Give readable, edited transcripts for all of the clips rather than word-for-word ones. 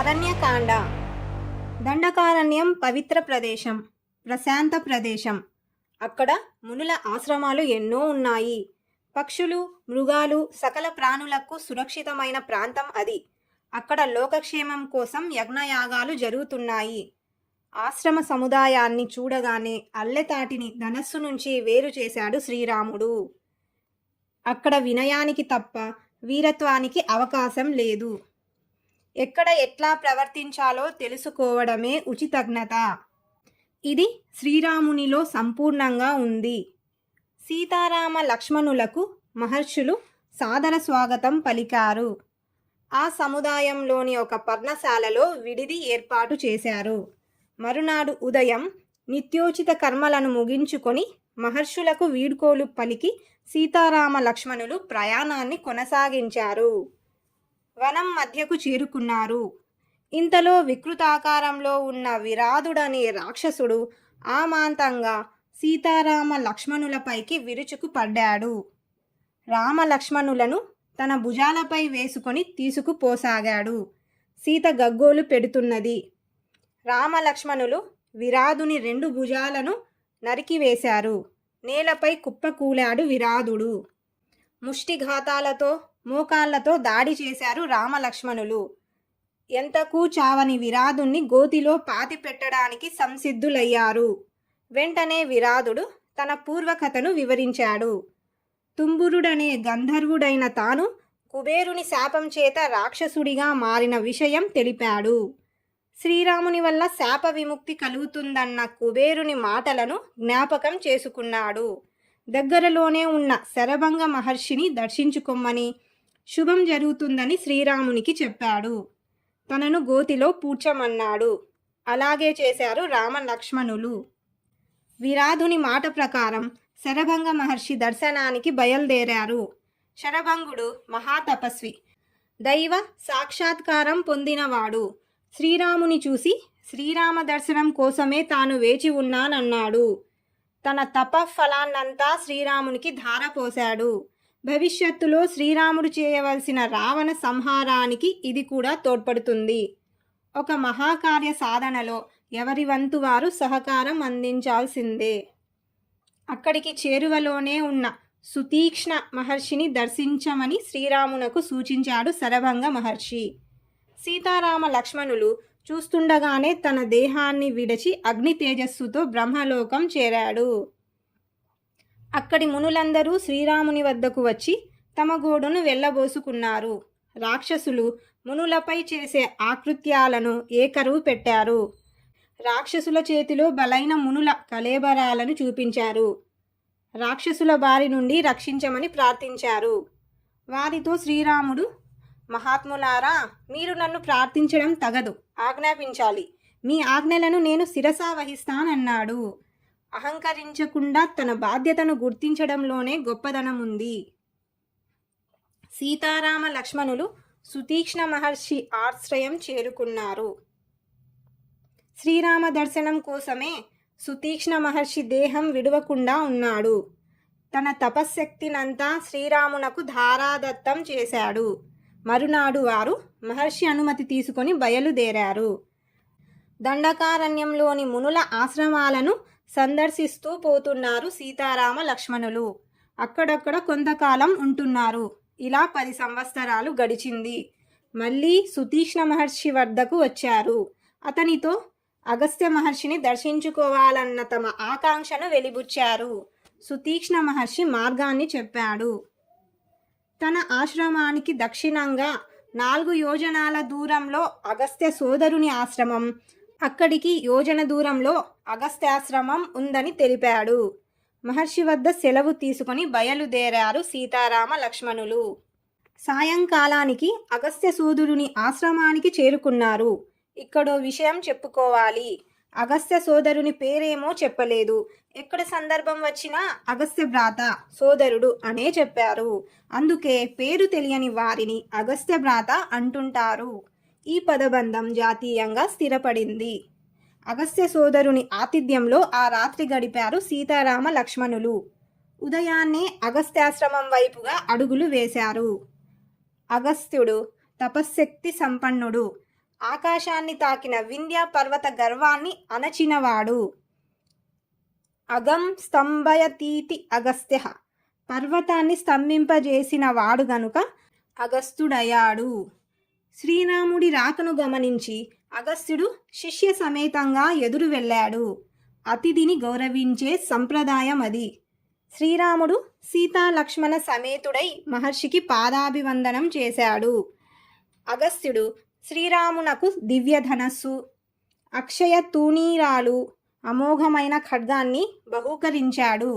అరణ్యకాండ. దండకారణ్యం పవిత్ర ప్రదేశం, ప్రశాంత ప్రదేశం. అక్కడ మునుల ఆశ్రమాలు ఎన్నో ఉన్నాయి. పక్షులు, మృగాలు, సకల ప్రాణులకు సురక్షితమైన ప్రాంతం అది. అక్కడ లోకక్షేమం కోసం యజ్ఞయాగాలు జరుగుతున్నాయి. ఆశ్రమ సముదాయాన్ని చూడగానే అల్లెతాటిని ధనస్సు నుంచి వేరు చేశాడు శ్రీరాముడు. అక్కడ వినయానికి తప్ప వీరత్వానికి అవకాశం లేదు. ఎక్కడ ఎట్లా ప్రవర్తించాలో తెలుసుకోవడమే ఉచితజ్ఞత. ఇది శ్రీరామునిలో సంపూర్ణంగా ఉంది. సీతారామ లక్ష్మణులకు మహర్షులు సాదర స్వాగతం పలికారు. ఆ సముదాయంలోని ఒక పర్ణశాలలో విడిది ఏర్పాటు చేశారు. మరునాడు ఉదయం నిత్యోచిత కర్మలను ముగించుకొని మహర్షులకు వీడ్కోలు పలికి సీతారామ లక్ష్మణులు ప్రయాణాన్ని కొనసాగించారు. వనం మధ్యకు చేరుకున్నారు. ఇంతలో వికృతాకారంలో ఉన్న విరాధుడనే రాక్షసుడు ఆమాంతంగా సీతారామ లక్ష్మణులపైకి విరుచుకు పడ్డాడు. రామ లక్ష్మణులను తన భుజాలపై వేసుకొని తీసుకుపోసాగాడు. సీత గగ్గోలు పెడుతున్నది. రామ లక్ష్మణులు విరాధుని 2 భుజాలను నరికివేశారు. నేలపై కుప్పకూలాడు విరాధుడు. ముష్టిఘాతాలతో మోకాళ్లతో దాడి చేశారు రామలక్ష్మణులు. ఎంతకు చావని విరాధుణ్ణి గోతిలో పాతి పెట్టడానికి సంసిద్ధులయ్యారు. వెంటనే విరాధుడు తన పూర్వకథను వివరించాడు. తుంబురుడనే గంధర్వుడైన తాను కుబేరుని శాపం చేత రాక్షసుడిగా మారిన విషయం తెలిపాడు. శ్రీరాముని వల్ల శాప విముక్తి కలుగుతుందన్న కుబేరుని మాటలను జ్ఞాపకం చేసుకున్నాడు. దగ్గరలోనే ఉన్న శరభంగ మహర్షిని దర్శించుకొమ్మని, శుభం జరుగుతుందని శ్రీరామునికి చెప్పాడు. తనను గోతిలో పూడ్చమన్నాడు. అలాగే చేశారు రామ లక్ష్మణులు. విరాధుని మాట ప్రకారం శరభంగ మహర్షి దర్శనానికి బయలుదేరారు. శరభంగుడు మహాతపస్వి, దైవ సాక్షాత్కారం పొందినవాడు. శ్రీరాముని చూసి శ్రీరామ దర్శనం కోసమే తాను వేచి ఉన్నానన్నాడు. తన తపఫలాన్నంతా శ్రీరామునికి ధారపోశాడు. భవిష్యత్తులో శ్రీరాముడు చేయవలసిన రావణ సంహారానికి ఇది కూడా తోడ్పడుతుంది. ఒక మహాకార్య సాధనలో ఎవరి వంతు వారు సహకారం అందించాల్సిందే. అక్కడికి చేరువలోనే ఉన్న సుతీక్ష్ణ మహర్షిని దర్శించమని శ్రీరామునకు సూచించాడు శరభంగ మహర్షి. సీతారామ లక్ష్మణులు చూస్తుండగానే తన దేహాన్ని విడిచి అగ్ని తేజస్సుతో బ్రహ్మలోకం చేరాడు. అక్కడి మునులందరూ శ్రీరాముని వద్దకు వచ్చి తమ గోడును వెళ్ళబోసుకున్నారు. రాక్షసులు మునులపై చేసే ఆకృత్యాలను ఏకరువు పెట్టారు. రాక్షసుల చేతిలో బలైన మునుల కళేబరాలను చూపించారు. రాక్షసుల బారి నుండి రక్షించమని ప్రార్థించారు. వారితో శ్రీరాముడు, మహాత్ములారా, మీరు నన్ను ప్రార్థించడం తగదు, ఆజ్ఞాపించాలి. మీ ఆజ్ఞలను నేను శిరసా వహిస్తానన్నాడు. అహంకరించకుండా తన బాధ్యతను గుర్తించడంలోనే గొప్పదనం ఉంది. సీతారామ లక్ష్మణులు సుతీక్ష్ణ మహర్షి ఆశ్రయం చేరుకున్నారు. శ్రీరామ దర్శనం కోసమే సుతీక్ష్ణ మహర్షి దేహం విడవకుండా ఉన్నాడు. తన తపశ్శక్తినంతా శ్రీరామునకు ధారాదత్తం చేశాడు. మరునాడు వారు మహర్షి అనుమతి తీసుకొని బయలుదేరారు. దండకారణ్యంలోని మునుల ఆశ్రమాలను సందర్శిస్తూ పోతున్నారు సీతారామ లక్ష్మణులు. అక్కడక్కడ కొంతకాలం ఉంటున్నారు. ఇలా 10 సంవత్సరాలు గడిచింది. మళ్ళీ సుతీక్ష్ణ మహర్షి వద్దకు వచ్చారు. అతనితో అగస్త్య మహర్షిని దర్శించుకోవాలన్న తమ ఆకాంక్షను వెలిబుచ్చారు. సుతీక్ష్ణ మహర్షి మార్గాన్ని చెప్పాడు. తన ఆశ్రమానికి దక్షిణంగా 4 యోజనాల దూరంలో అగస్త్య సోదరుని ఆశ్రమం, అక్కడికి యోజన దూరంలో అగస్త్యాశ్రమం ఉందని తెలిపాడు. మహర్షి వద్ద సెలవు తీసుకొని బయలుదేరారు సీతారామ లక్ష్మణులు. సాయంకాలానికి అగస్త్య సోదరుని ఆశ్రమానికి చేరుకున్నారు. ఇక్కడో విషయం చెప్పుకోవాలి. అగస్త్య సోదరుని పేరేమో చెప్పలేదు. ఎక్కడ సందర్భం వచ్చినా అగస్త్య భ్రాత, సోదరుడు అనే చెప్పారు. అందుకే పేరు తెలియని వారిని అగస్త్య భ్రాత అంటుంటారు. ఈ పదబంధం జాతీయంగా స్థిరపడింది. అగస్త్య సోదరుని ఆతిథ్యంలో ఆ రాత్రి గడిపారు సీతారామ లక్ష్మణులు. ఉదయాన్నే అగస్త్యాశ్రమం వైపుగా అడుగులు వేశారు. అగస్త్యుడు తపశ్శక్తి సంపన్నుడు. ఆకాశాన్ని తాకిన వింధ్య పర్వత గర్వాన్ని అణచినవాడు. అగం స్తంభయతీతి అగస్త్య, పర్వతాన్ని స్తంభింపజేసిన వాడు గనుక అగస్త్యుడయ్యాడు. శ్రీరాముడి రాకను గమనించి అగస్త్యుడు శిష్య సమేతంగా ఎదురు వెళ్ళాడు. అతిథిని గౌరవించే సంప్రదాయం అది. శ్రీరాముడు సీతా లక్ష్మణ సమేతుడై మహర్షికి పాదాభివందనం చేశాడు. అగస్త్యుడు శ్రీరామునకు దివ్యధనస్సు, అక్షయ తూణీరాలు, అమోఘమైన ఖడ్గాన్ని బహూకరించాడు.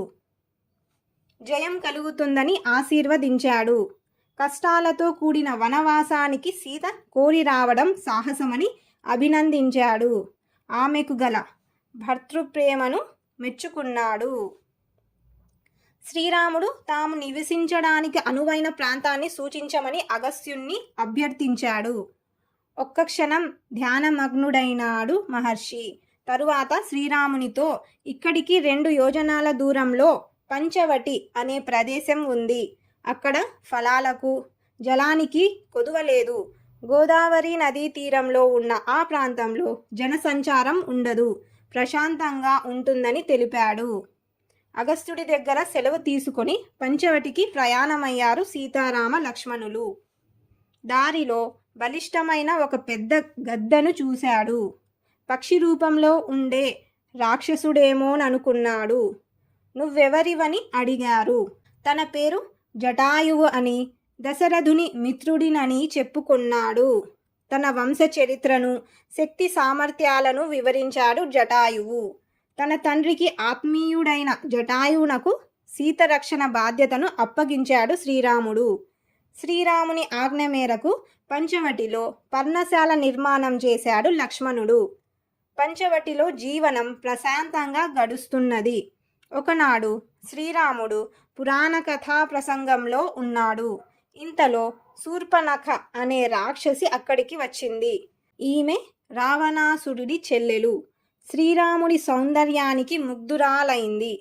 జయం కలుగుతుందని ఆశీర్వదించాడు. కష్టాలతో కూడిన వనవాసానికి సీత కోరి రావడం సాహసమని అభినందించాడు. ఆమెకు గల భర్తృప్రేమను మెచ్చుకున్నాడు. శ్రీరాముడు తాము నివసించడానికి అనువైన ప్రాంతాన్ని సూచించమని అగస్త్యుణ్ణి అభ్యర్థించాడు. ఒక్క క్షణం ధ్యానమగ్నుడైనాడు మహర్షి. తరువాత శ్రీరామునితో, ఇక్కడికి 2 యోజనాల దూరంలో పంచవటి అనే ప్రదేశం ఉంది. అక్కడ ఫలాలకు జలానికి కొదువలేదు. గోదావరి నదీ తీరంలో ఉన్న ఆ ప్రాంతంలో జనసంచారం ఉండదు, ప్రశాంతంగా ఉంటుందని తెలిపాడు. అగస్త్యుడి దగ్గర సెలవు తీసుకొని పంచవటికి ప్రయాణమయ్యారు సీతారామ లక్ష్మణులు. దారిలో బలిష్టమైన ఒక పెద్ద గద్దను చూశాడు. పక్షి రూపంలో ఉండే రాక్షసుడేమోననుకున్నాడు. నువ్వెవరివని అడిగారు. తన పేరు జటాయువు అని, దశరథుని మిత్రుడినని చెప్పుకున్నాడు. తన వంశ చరిత్రను, శక్తి సామర్థ్యాలను వివరించాడు జటాయువు. తన తండ్రికి ఆత్మీయుడైన జటాయువునకు సీతరక్షణ బాధ్యతను అప్పగించాడు శ్రీరాముడు. శ్రీరాముని ఆజ్ఞ మేరకు పంచవటిలో పర్ణశాల నిర్మాణం చేశాడు లక్ష్మణుడు. పంచవటిలో జీవనం ప్రశాంతంగా గడుస్తున్నది. ఒకనాడు శ్రీరాముడు పురాణ కథా ప్రసంగంలో ఉన్నాడు. ఇంతలో శూర్పణఖ అనే రాక్షసి అక్కడికి వచ్చింది. ఈమె రావణాసురుడి చెల్లెలు. శ్రీరాముడి సౌందర్యానికి ముగ్ధురాలైంది.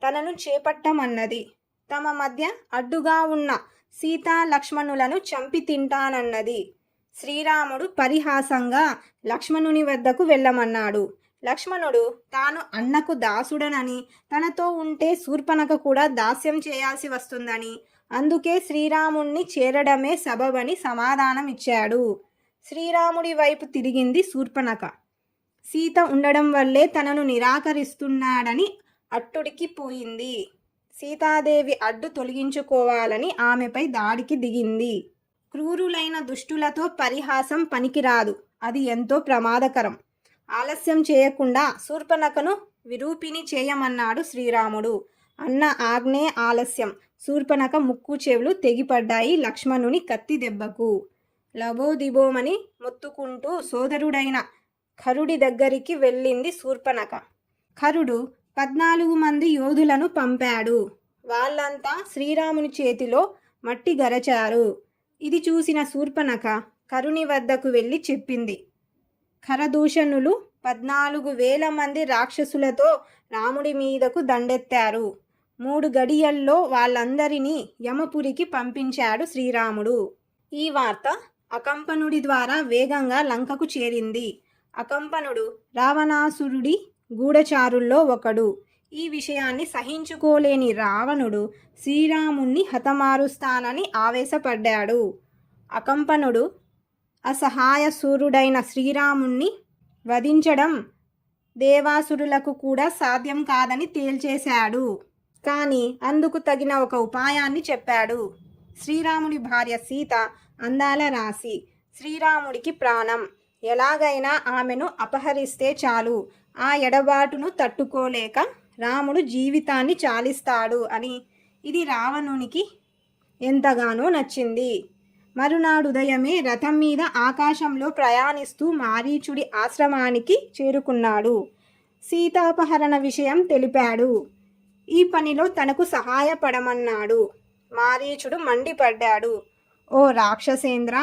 తనను చేపట్టమన్నది. తమ మధ్య అడ్డుగా ఉన్న సీతా లక్ష్మణులను చంపి తింటానన్నది. శ్రీరాముడు పరిహాసంగా లక్ష్మణుని వద్దకు వెళ్ళమన్నాడు. లక్ష్మణుడు తాను అన్నకు దాసుడనని, తనతో ఉంటే శూర్పణఖ కూడా దాస్యం చేయాల్సి వస్తుందని, అందుకే శ్రీరాముణ్ణి చేరడమే సబబని సమాధానమిచ్చాడు. శ్రీరాముడి వైపు తిరిగింది శూర్పణఖ. సీత ఉండడం వల్లే తనను నిరాకరిస్తున్నాడని అట్టుడికి పోయింది. సీతాదేవి అడ్డు తొలగించుకోవాలని ఆమెపై దాడికి దిగింది. క్రూరులైన దుష్టులతో పరిహాసం పనికిరాదు, అది ఎంతో ప్రమాదకరం. ఆలస్యం చేయకుండా శూర్పణఖను విరూపిణి చేయమన్నాడు శ్రీరాముడు. అన్న ఆజ్ఞే ఆలస్యం. శూర్పణఖ ముక్కు చెవులు తెగిపడ్డాయి లక్ష్మణుని కత్తి దెబ్బకు. లబోదిబోమని మొత్తుకుంటూ సోదరుడైన ఖరుడి దగ్గరికి వెళ్ళింది శూర్పణఖ. ఖరుడు 14 మంది యోధులను పంపాడు. వాళ్ళంతా శ్రీరాముని చేతిలో మట్టి గరచారు. ఇది చూసిన శూర్పణఖ కరుని వద్దకు వెళ్ళి చెప్పింది. ఖరదూషణులు 14,000 మంది రాక్షసులతో రాముడి మీదకు దండెత్తారు. 3 గడియల్లో వాళ్ళందరినీ యమపురికి పంపించాడు శ్రీరాముడు. ఈ వార్త అకంపనుడి ద్వారా వేగంగా లంకకు చేరింది. అకంపనుడు రావణాసురుడి గూఢచారుల్లో ఒకడు. ఈ విషయాన్ని సహించుకోలేని రావణుడు శ్రీరాముణ్ణి హతమారుస్తానని ఆవేశపడ్డాడు. అకంపనుడు అసహాయ సూర్యుడైన శ్రీరాముణ్ణి వధించడం దేవాసురులకు కూడా సాధ్యం కాదని తేల్చేశాడు. కానీ అందుకు తగిన ఒక ఉపాయాన్ని చెప్పాడు. శ్రీరాముడి భార్య సీత అందాల రాశి, శ్రీరాముడికి ప్రాణం. ఎలాగైనా ఆమెను అపహరిస్తే చాలు, ఆ ఎడబాటును తట్టుకోలేక రాముడు జీవితాన్ని చాలిస్తాడు అని. ఇది రావణునికి ఎంతగానో నచ్చింది. మరునాడు ఉదయమే రథం మీద ఆకాశంలో ప్రయాణిస్తూ మారీచుడి ఆశ్రమానికి చేరుకున్నాడు. సీతాపహరణ విషయం తెలిపాడు. ఈ పనిలో తనకు సహాయపడమన్నాడు. మారీచుడు మండిపడ్డాడు. ఓ రాక్షసేంద్ర,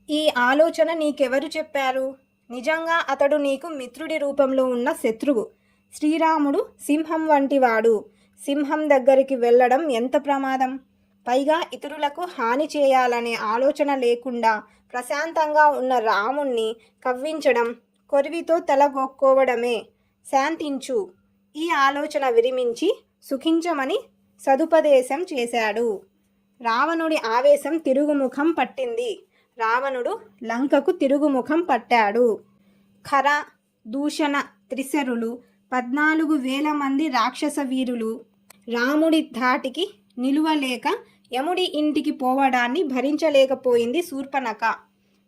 ఈ ఆలోచన నీకెవరు చెప్పారు? నిజంగా అతడు నీకు మిత్రుడి రూపంలో ఉన్న శత్రువు. శ్రీరాముడు సింహం వంటివాడు. సింహం దగ్గరికి వెళ్ళడం ఎంత ప్రమాదం. పైగా ఇతరులకు హాని చేయాలనే ఆలోచన లేకుండా ప్రశాంతంగా ఉన్న రాముణ్ణి కవ్వించడం, కొరివితో తలగొక్కోవడమే. శాంతించు. ఈ ఆలోచన విరమించి సుఖించమని సదుపదేశం చేశాడు. రావణుడి ఆవేశం తిరుగుముఖం పట్టింది. రావణుడు లంకకు తిరుగుముఖం పట్టాడు. ఖర, దూషణ త్రిశరులు 14,000 మంది రాక్షస వీరులు రాముడి ధాటికి నిలువలేక యముడి ఇంటికి పోవడాన్ని భరించలేకపోయింది శూర్పణఖ.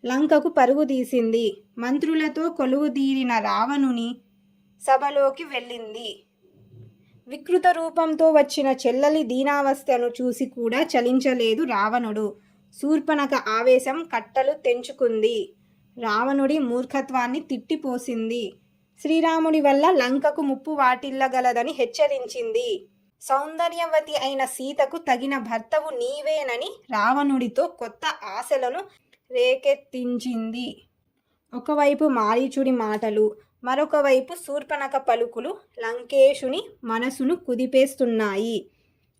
లంకకు పరుగుదీసింది. మంత్రులతో కొలువుదీరిన రావణుని సభలోకి వెళ్ళింది. వికృత రూపంతో వచ్చిన చెల్లెలి దీనావస్థను చూసి కూడా చలించలేదు రావణుడు. శూర్పణఖ ఆవేశం కట్టలు తెంచుకుంది. రావణుడి మూర్ఖత్వాన్ని తిట్టిపోసింది. శ్రీరాముడి వల్ల లంకకు ముప్పు వాటిల్లగలదని హెచ్చరించింది. సౌందర్యవతి అయిన సీతకు తగిన భర్తవు నీవేనని రావణుడితో కొత్త ఆశలను రేకెత్తించింది. ఒకవైపు మారీచుడి మాటలు, మరొక వైపు శూర్పణఖ పలుకులు లంకేశుని మనసును కుదిపేస్తున్నాయి.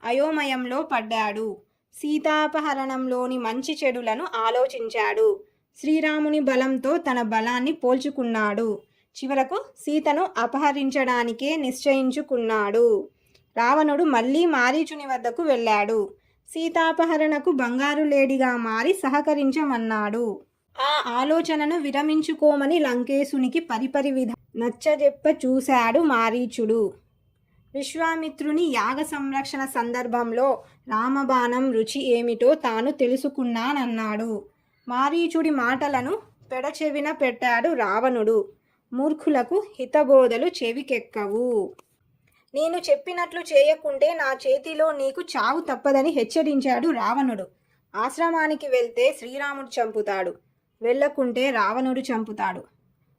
అయోమయంలో పడ్డాడు. సీతాపహరణంలోని మంచి చెడులను ఆలోచించాడు. శ్రీరాముని బలంతో తన బలాన్ని పోల్చుకున్నాడు. చివరకు సీతను అపహరించడానికే నిశ్చయించుకున్నాడు. రావణుడు మళ్ళీ మారీచుని వద్దకు వెళ్ళాడు. సీతాపహరణకు బంగారు లేడిగా మారి సహకరించమన్నాడు. ఆ ఆలోచనను విరమించుకోమని లంకేశునికి పరిపరి నచ్చజెప్ప చూశాడు మారీచుడు. విశ్వామిత్రుని యాగ సంరక్షణ సందర్భంలో రామబాణం రుచి ఏమిటో తాను తెలుసుకున్నానన్నాడు. మారీచుడి మాటలను పెడచెవిన పెట్టాడు రావణుడు. మూర్ఖులకు హితబోధలు చెవికెక్కవు. నేను చెప్పినట్లు చేయకుంటే నా చేతిలో నీకు చావు తప్పదని హెచ్చరించాడు రావణుడు. ఆశ్రమానికి వెళ్తే శ్రీరాముడు చంపుతాడు, వెళ్ళకుంటే రావణుడు చంపుతాడు.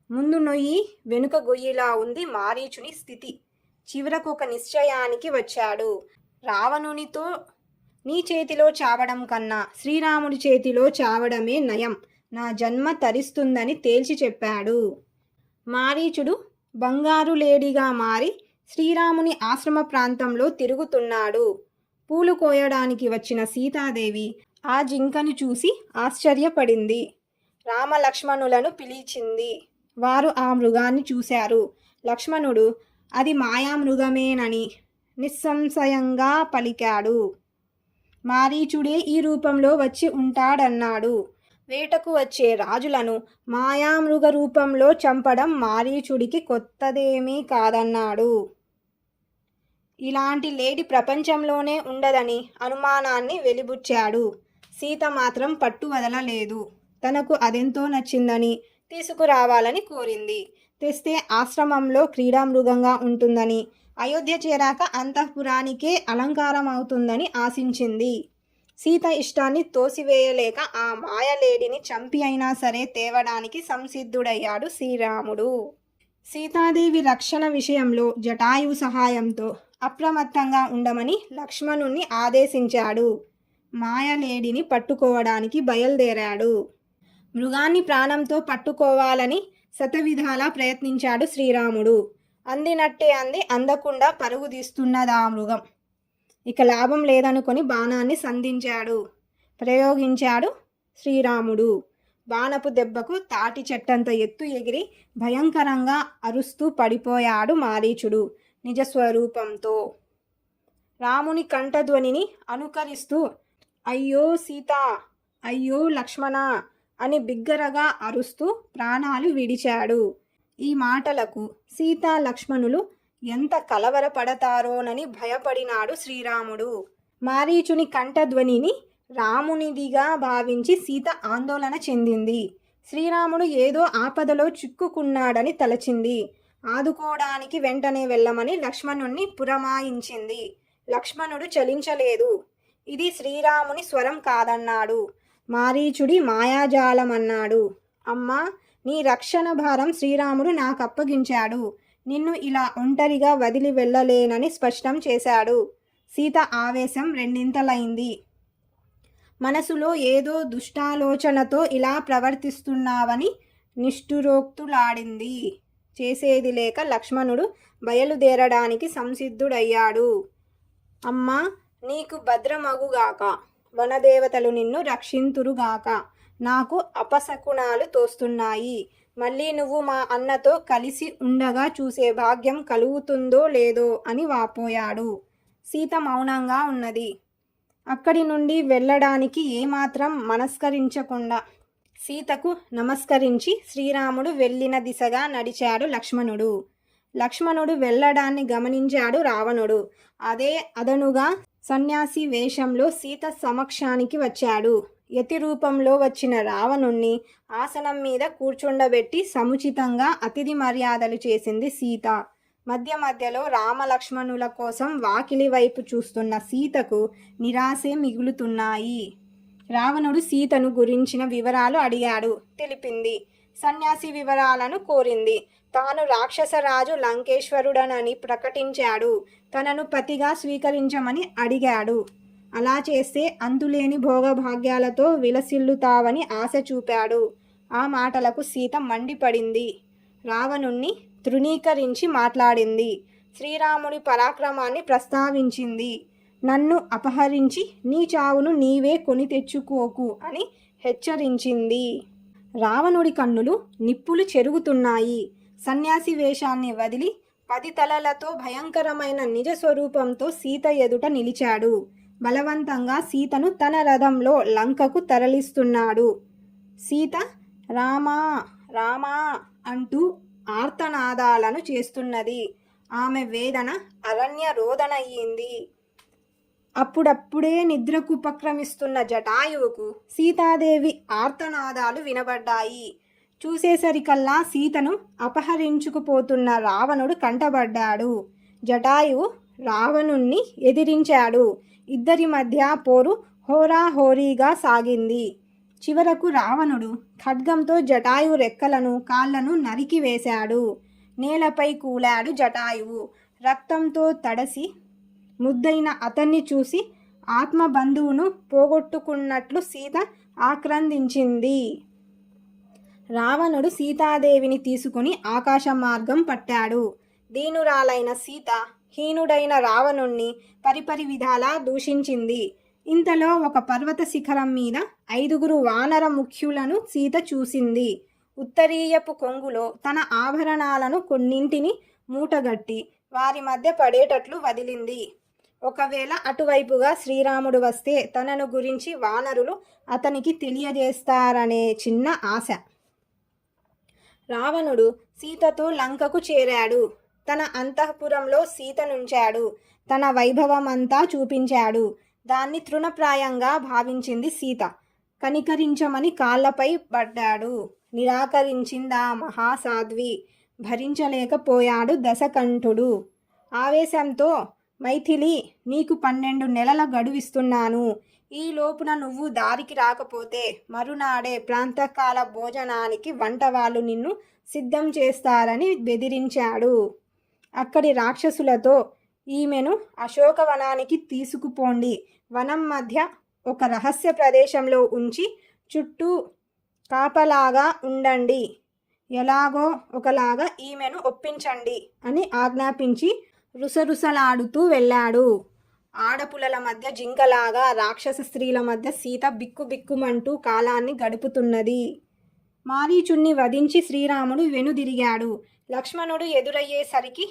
ముందు నొయ్యి వెనుక గొయ్యిలా ఉంది మారీచుని స్థితి. చివరకు ఒక నిశ్చయానికి వచ్చాడు. రావణునితో నీ చేతిలో చావడం కన్నా శ్రీరాముడి చేతిలో చావడమే నయం, నా జన్మ తరిస్తుందని తేల్చి చెప్పాడు. మారీచుడు బంగారు లేడిగా మారి శ్రీరాముని ఆశ్రమ ప్రాంతంలో తిరుగుతున్నాడు. పూలు కోయడానికి వచ్చిన సీతాదేవి ఆ జింకను చూసి ఆశ్చర్యపడింది. రామలక్ష్మణులను పిలిచింది. వారు ఆ మృగాన్ని చూశారు. లక్ష్మణుడు అది మాయామృగమేనని నిస్సంశయంగా పలికాడు. మారీచుడే ఈ రూపంలో వచ్చి ఉంటాడన్నాడు. వేటకు వచ్చే రాజులను మాయామృగ రూపంలో చంపడం మారీచుడికి కొత్తదేమీ కాదన్నాడు. ఇలాంటి లేడి ప్రపంచంలోనే ఉండదని అనుమానాన్ని వెలిబుచ్చాడు. సీత మాత్రం పట్టు వదలలేదు. తనకు అదెంతో నచ్చిందని తీసుకురావాలని కోరింది. తెస్తే ఆశ్రమంలో క్రీడామృగంగా ఉంటుందని, అయోధ్య చేరాక అంతఃపురానికే అలంకారం అవుతుందని ఆశించింది. సీత ఇష్టాన్ని తోసివేయలేక ఆ మాయలేడిని చంపి అయినా సరే తేవడానికి సంసిద్ధుడయ్యాడు శ్రీరాముడు. సీతాదేవి రక్షణ విషయంలో జటాయువు సహాయంతో అప్రమత్తంగా ఉండమని లక్ష్మణుణ్ణి ఆదేశించాడు. మాయలేడిని పట్టుకోవడానికి బయలుదేరాడు. మృగాన్ని ప్రాణంతో పట్టుకోవాలని శతవిధాలా ప్రయత్నించాడు శ్రీరాముడు. అందినట్టే అంది, అందకుండా పరుగు తీస్తున్నదా మృగం. ఇక లాభం లేదనుకొని బాణాన్ని ప్రయోగించాడు శ్రీరాముడు. బాణపు దెబ్బకు తాటి చెట్టంత ఎత్తు ఎగిరి భయంకరంగా అరుస్తూ పడిపోయాడు మారీచుడు నిజస్వరూపంతో. రాముని కంఠధ్వనిని అనుకరిస్తూ అయ్యో సీత, అయ్యో లక్ష్మణ అని బిగ్గరగా అరుస్తూ ప్రాణాలు విడిచాడు. ఈ మాటలకు సీతా లక్ష్మణులు ఎంత కలవరపడతారోనని భయపడినాడు శ్రీరాముడు. మారీచుని కంఠధ్వనిని రామునిదిగా భావించి సీత ఆందోళన చెందింది. శ్రీరాముడు ఏదో ఆపదలో చిక్కుకున్నాడని తలచింది. ఆదుకోవడానికి వెంటనే వెళ్ళమని లక్ష్మణుణ్ణి పురమాయించింది. లక్ష్మణుడు చలించలేదు. ఇది శ్రీరాముని స్వరం కాదన్నాడు. మారీచుడి మాయాజాలమన్నాడు. అమ్మా, నీ రక్షణ భారం శ్రీరాముడు నాకు అప్పగించాడు. నిన్ను ఇలా ఒంటరిగా వదిలి వెళ్ళలేనని స్పష్టం చేశాడు. సీత ఆవేశం రెండింతలైంది. మనసులో ఏదో దుష్టాలోచనతో ఇలా ప్రవర్తిస్తున్నావని నిష్ఠురోక్తులాడింది. చేసేది లేక లక్ష్మణుడు బయలుదేరడానికి సంసిద్ధుడయ్యాడు. అమ్మా, నీకు భద్రమగుగాక, వనదేవతలు నిన్ను రక్షింతురుగాక, నాకు అపశకునాలు తోస్తున్నాయి. మళ్ళీ నువ్వు మా అన్నతో కలిసి ఉండగా చూసే భాగ్యం కలుగుతుందో లేదో అని వాపోయాడు. సీత మౌనంగా ఉన్నది. అక్కడి నుండి వెళ్ళడానికి ఏమాత్రం మనస్కరించకుండా సీతకు నమస్కరించి శ్రీరాముడు వెళ్ళిన దిశగా నడిచాడు లక్ష్మణుడు. లక్ష్మణుడు వెళ్ళడాన్ని గమనించాడు రావణుడు. అదే అదనుగా సన్యాసి వేషంలో సీత సమక్షానికి వచ్చాడు. యతి రూపంలో వచ్చిన రావణుణ్ణి ఆసనం మీద కూర్చుండబెట్టి సముచితంగా అతిథి మర్యాదలు చేసింది సీత. మధ్య మధ్యలో రామలక్ష్మణుల కోసం వాకిలి వైపు చూస్తున్న సీతకు నిరాశే మిగులుతున్నాయి. రావణుడు సీతను గురించిన వివరాలు అడిగాడు. తెలిపింది. సన్యాసి వివరాలను కోరింది. తాను రాక్షసరాజు లంకేశ్వరుడనని ప్రకటించాడు. తనను పతిగా స్వీకరించమని అడిగాడు. అలా చేస్తే అంతులేని భోగభాగ్యాలతో విలసిల్లుతావని ఆశ చూపాడు. ఆ మాటలకు సీత మండిపడింది. రావణుణ్ణి తృణీకరించి మాట్లాడింది. శ్రీరాముడి పరాక్రమాన్ని ప్రస్తావించింది. నన్ను అపహరించి నీ చావును నీవే కొని తెచ్చుకోకు అని హెచ్చరించింది. రావణుడి కన్నులు నిప్పులు చెరుగుతున్నాయి. సన్యాసి వేషాన్ని వదిలి 10 తలలతో భయంకరమైన నిజ స్వరూపంతో సీత ఎదుట నిలిచాడు. బలవంతంగా సీతను తన రథంలో లంకకు తరలిస్తున్నాడు. సీత రామా రామా అంటూ ఆర్తనాదాలను చేస్తున్నది. ఆమె వేదన అరణ్య రోదనయ్యింది. అప్పుడప్పుడే నిద్రకు ఉపక్రమిస్తున్న జటాయువుకు సీతాదేవి ఆర్తనాదాలు వినబడ్డాయి. చూసేసరికల్లా సీతను అపహరించుకుపోతున్న రావణుడు కంటబడ్డాడు. జటాయువు రావణుణ్ణి ఎదిరించాడు. ఇద్దరి మధ్య పోరు హోరాహోరీగా సాగింది. చివరకు రావణుడు ఖడ్గంతో జటాయువు రెక్కలను కాళ్లను నరికివేశాడు. నేలపై కూలాడు జటాయువు. రక్తంతో తడసి ముద్దైన అతన్ని చూసి ఆత్మబంధువును పోగొట్టుకున్నట్లు సీత ఆక్రందించింది. రావణుడు సీతాదేవిని తీసుకుని ఆకాశ మార్గం పట్టాడు. దీనురాలైన సీత హీనుడైన రావణుణ్ణి పరిపరి విధాలా దూషించింది. ఇంతలో ఒక పర్వత శిఖరం మీద 5 వానర ముఖ్యులను సీత చూసింది. ఉత్తరీయపు కొంగులో తన ఆభరణాలను కొన్నింటిని మూటగట్టి వారి మధ్య పడేటట్లు వదిలింది. ఒకవేళ అటువైపుగా శ్రీరాముడు వస్తే తనను గురించి వానరులు అతనికి తెలియజేస్తారనే చిన్న ఆశ. రావణుడు సీతతో లంకకు చేరాడు. తన అంతఃపురంలో సీతనుంచాడు. తన వైభవమంతా చూపించాడు. దాన్ని తృణప్రాయంగా భావించింది సీత. కనికరించమని కాళ్లపై పడ్డాడు. నిరాకరించిందా మహాసాధ్వి. భరించలేకపోయాడు దశకంఠుడు. ఆవేశంతో మైథిలి, నీకు 12 నెలల గడువిస్తున్నాను. ఈ లోపున నువ్వు దారికి రాకపోతే మరునాడే ప్రాంతకాల భోజనానికి వంటవాళ్ళు నిన్ను సిద్ధం చేస్తారని బెదిరించాడు. అక్కడి రాక్షసులతో ఈమెను అశోకవనానికి తీసుకుపోండి. వనం మధ్య ఒక రహస్య ప్రదేశంలో ఉంచి చుట్టూ కాపలాగా ఉండండి. ఎలాగో ఒకలాగా ఈమెను ఒప్పించండి అని ఆజ్ఞాపించి రుసరుసలాడుతూ వెళ్ళాడు. ఆడపులల మధ్య జింకలాగా రాక్షస స్త్రీల మధ్య సీత బిక్కుబిక్కుమంటూ కాలాన్ని గడుపుతున్నది. మారీచుణ్ణి వధించి శ్రీరాముడు వెనుదిరిగాడు. లక్ష్మణుడు ఎదురయ్యేసరికి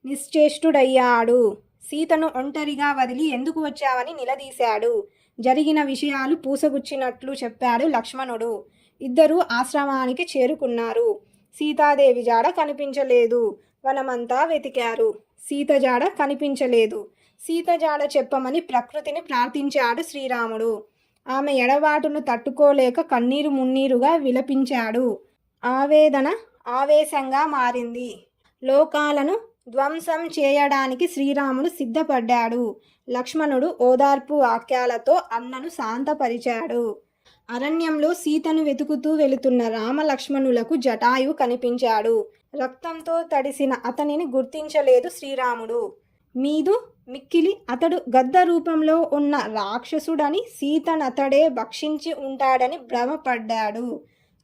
నిశ్చేష్టుడయ్యాడు. సీతను ఒంటరిగా వదిలి ఎందుకు వచ్చావని నిలదీశాడు. జరిగిన విషయాలు పూసగుచ్చినట్లు చెప్పాడు లక్ష్మణుడు. ఇద్దరూ ఆశ్రమానికి చేరుకున్నారు. సీతాదేవి జాడ కనిపించలేదు. వనమంతా వెతికారు. సీత జాడ కనిపించలేదు. సీత జాడ చెప్పమని ప్రకృతిని ప్రార్థించాడు శ్రీరాముడు. ఆమె ఎడబాటును తట్టుకోలేక కన్నీరు మున్నీరుగా విలపించాడు. ఆవేదన ఆవేశంగా మారింది. లోకాలను ధ్వంసం చేయడానికి శ్రీరాముడు సిద్ధపడ్డాడు. లక్ష్మణుడు ఓదార్పు వాక్యాలతో అన్నను శాంతపరిచాడు. అరణ్యంలో సీతను వెతుకుతూ వెళుతున్న రామలక్ష్మణులకు జటాయువు కనిపించాడు. రక్తంతో తడిసిన అతనిని గుర్తించలేదు శ్రీరాముడు. మీదు మిక్కిలి అతడు గద్ద రూపంలో ఉన్న రాక్షసుడని సీతనతడే భక్షించి ఉంటాడని భ్రమపడ్డాడు.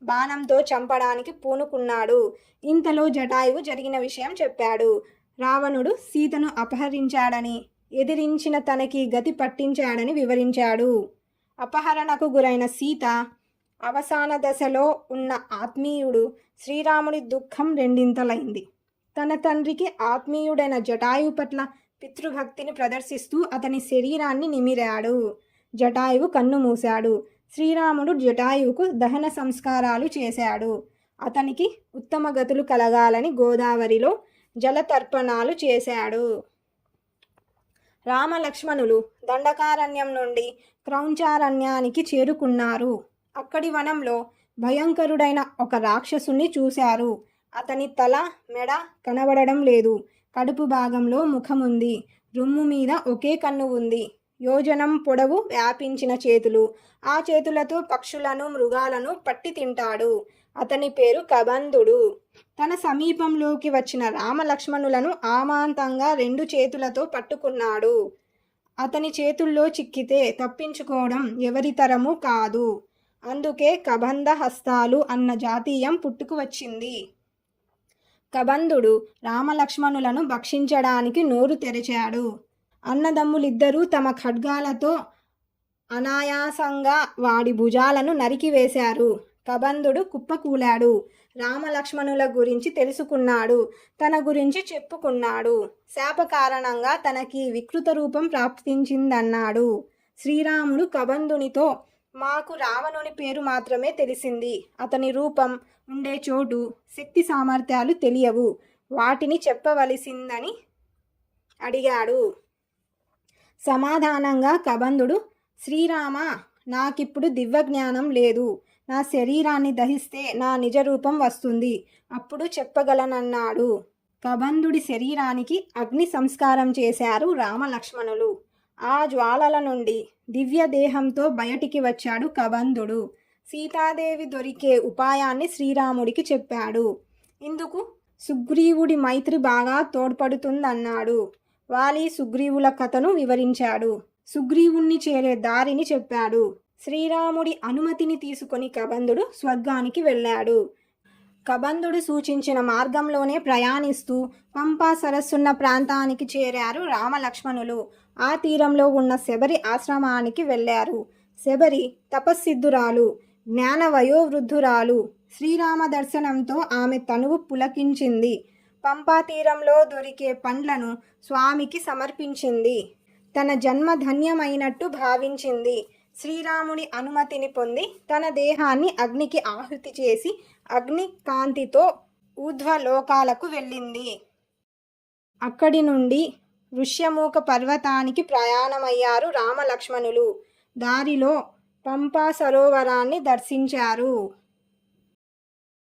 బాణంతో చంపడానికి పూనుకున్నాడు. ఇంతలో జటాయువు జరిగిన విషయం చెప్పాడు. రావణుడు సీతను అపహరించాడని, ఎదిరించిన తనకి గతి పట్టించాడని వివరించాడు. అపహరణకు గురైన సీత అవసాన దశలో ఉన్న ఆత్మీయుడు శ్రీరాముడి దుఃఖం రెండింతలైంది. తన తండ్రికి ఆత్మీయుడైన జటాయువు పట్ల పితృభక్తిని ప్రదర్శిస్తూ అతని శరీరాన్ని నిమిరాడు. జటాయువు కన్ను మూశాడు. శ్రీరాముడు జటాయువుకు దహన సంస్కారాలు చేశాడు. అతనికి ఉత్తమ గతులు కలగాలని గోదావరిలో జలతర్పణాలు చేశాడు. రామలక్ష్మణులు దండకారణ్యం నుండి క్రౌంచారణ్యానికి చేరుకున్నారు. అక్కడి వనంలో భయంకరుడైన ఒక రాక్షసుని చూశారు. అతని తల, మెడ కనబడడం లేదు. కడుపు భాగంలో ముఖముంది. రొమ్ము మీద ఒకే కన్ను ఉంది. యోజనం పొడవు వ్యాపించిన చేతులు. ఆ చేతులతో పక్షులను, మృగాలను పట్టి తింటాడు. అతని పేరు కబంధుడు. తన సమీపంలోకి వచ్చిన రామలక్ష్మణులను ఆమాంతంగా 2 చేతులతో పట్టుకున్నాడు. అతని చేతుల్లో చిక్కితే తప్పించుకోవడం ఎవరితరమూ కాదు. అందుకే కబంధ హస్తాలు అన్న జాతీయం పుట్టుకు వచ్చింది. కబంధుడు రామలక్ష్మణులను భక్షించడానికి నోరు తెరిచాడు. అన్నదమ్ములిద్దరూ తమ ఖడ్గాలతో అనాయాసంగా వాడి భుజాలను నరికివేశారు. కబంధుడు కుప్పకూలాడు. రామలక్ష్మణుల గురించి తెలుసుకున్నాడు. తన గురించి చెప్పుకున్నాడు. శాప కారణంగా తనకి వికృత రూపం ప్రాప్తించిందన్నాడు. శ్రీరాముడు కబంధునితో, మాకు రావణుని పేరు మాత్రమే తెలిసింది. అతని రూపం, ఉండే చోటు, శక్తి సామర్థ్యాలు తెలియవు. వాటిని చెప్పవలసిందని అడిగాడు. సమాధానంగా కబంధుడు, శ్రీరామ, నాకిప్పుడు దివ్యజ్ఞానం లేదు. నా శరీరాన్ని దహిస్తే నా నిజరూపం వస్తుంది. అప్పుడు చెప్పగలనన్నాడు. కబంధుడి శరీరానికి అగ్ని సంస్కారం చేశారు రామలక్ష్మణులు. ఆ జ్వాలల నుండి దివ్య దేహంతో బయటికి వచ్చాడు కబంధుడు. సీతాదేవి దొరికే ఉపాయాన్ని శ్రీరాముడికి చెప్పాడు. ఇందుకు సుగ్రీవుడి మైత్రి బాగా తోడ్పడుతుందన్నాడు. వాలి సుగ్రీవుల కథను వివరించాడు. సుగ్రీవుణ్ణి చేరే దారిని చెప్పాడు. శ్రీరాముడి అనుమతిని తీసుకొని కబంధుడు స్వర్గానికి వెళ్ళాడు. కబంధుడు సూచించిన మార్గంలోనే ప్రయాణిస్తూ పంపా సరస్సున్న ప్రాంతానికి చేరారు రామలక్ష్మణులు. ఆ తీరంలో ఉన్న శబరి ఆశ్రమానికి వెళ్ళారు. శబరి తపస్సిద్ధురాలు, జ్ఞాన వయోవృద్ధురాలు. శ్రీరామ దర్శనంతో ఆమె తనువు పులకించింది. పంపా తీరంలో దొరికే పండ్లను స్వామికి సమర్పించింది. తన జన్మ ధన్యమైనట్టు భావించింది. శ్రీరాముడి అనుమతిని పొంది తన దేహాన్ని అగ్నికి ఆహుతి చేసి అగ్ని కాంతితో ఊర్ధ్వలోకాలకు వెళ్ళింది. అక్కడి నుండి ఋష్యమూక పర్వతానికి ప్రయాణమయ్యారు రామలక్ష్మణులు. దారిలో పంపా సరోవరాన్ని దర్శించారు.